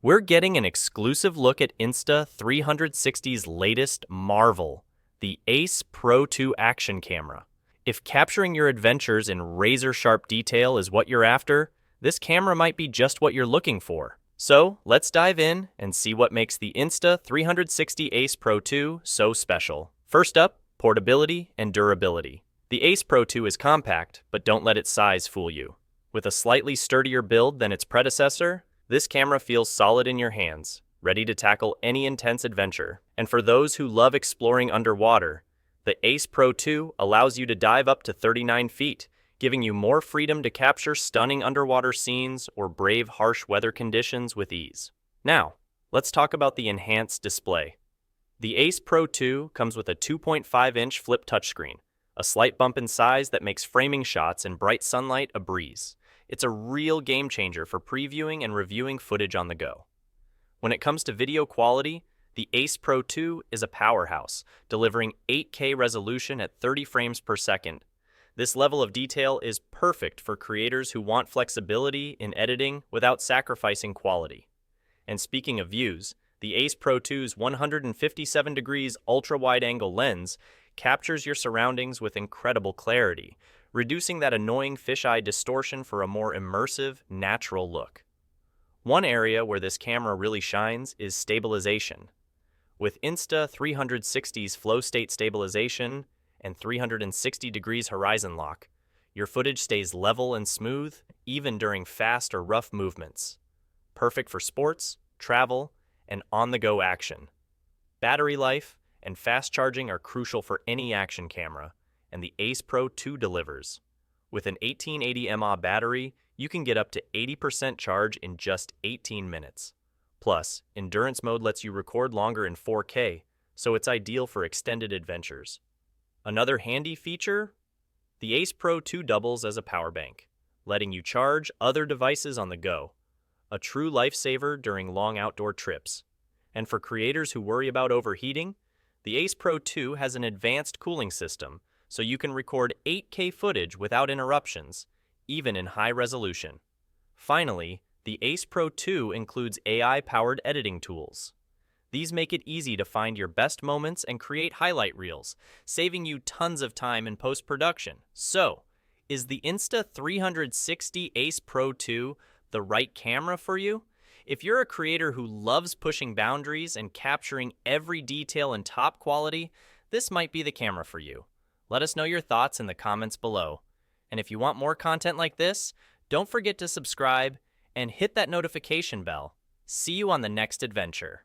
We're getting an exclusive look at Insta360's latest marvel, the ACE Pro 2 action camera. If capturing your adventures in razor-sharp detail is what you're after, this camera might be just what you're looking for. So, let's dive in and see what makes the Insta360 ACE Pro 2 so special. First up, portability and durability. The ACE Pro 2 is compact, but don't let its size fool you. With a slightly sturdier build than its predecessor, this camera feels solid in your hands, ready to tackle any intense adventure. And for those who love exploring underwater, the ACE Pro 2 allows you to dive up to 39 feet, giving you more freedom to capture stunning underwater scenes or brave harsh weather conditions with ease. Now, let's talk about the enhanced display. The ACE Pro 2 comes with a 2.5-inch flip touchscreen, a slight bump in size that makes framing shots in bright sunlight a breeze. It's a real game changer for previewing and reviewing footage on the go. When it comes to video quality, the ACE Pro 2 is a powerhouse, delivering 8K resolution at 30 frames per second. This level of detail is perfect for creators who want flexibility in editing without sacrificing quality. And speaking of views, the ACE Pro 2's 157 degrees ultra-wide-angle lens captures your surroundings with incredible clarity, reducing that annoying fisheye distortion for a more immersive, natural look. One area where this camera really shines is stabilization. With Insta360's flow state stabilization and 360 degrees horizon lock, your footage stays level and smooth, even during fast or rough movements. Perfect for sports, travel, and on-the-go action. Battery life and fast charging are crucial for any action camera, and the ACE Pro 2 delivers. With an 1880 mAh battery, you can get up to 80% charge in just 18 minutes. Plus, endurance mode lets you record longer in 4K, so it's ideal for extended adventures. Another handy feature? The ACE Pro 2 doubles as a power bank, letting you charge other devices on the go. A true lifesaver during long outdoor trips. And for creators who worry about overheating, the ACE Pro 2 has an advanced cooling system, so you can record 8K footage without interruptions, even in high resolution. Finally, the ACE Pro 2 includes AI-powered editing tools. These make it easy to find your best moments and create highlight reels, saving you tons of time in post-production. So, is the Insta360 ACE Pro 2 the right camera for you? If you're a creator who loves pushing boundaries and capturing every detail in top quality, this might be the camera for you. Let us know your thoughts in the comments below. And if you want more content like this, don't forget to subscribe and hit that notification bell. See you on the next adventure.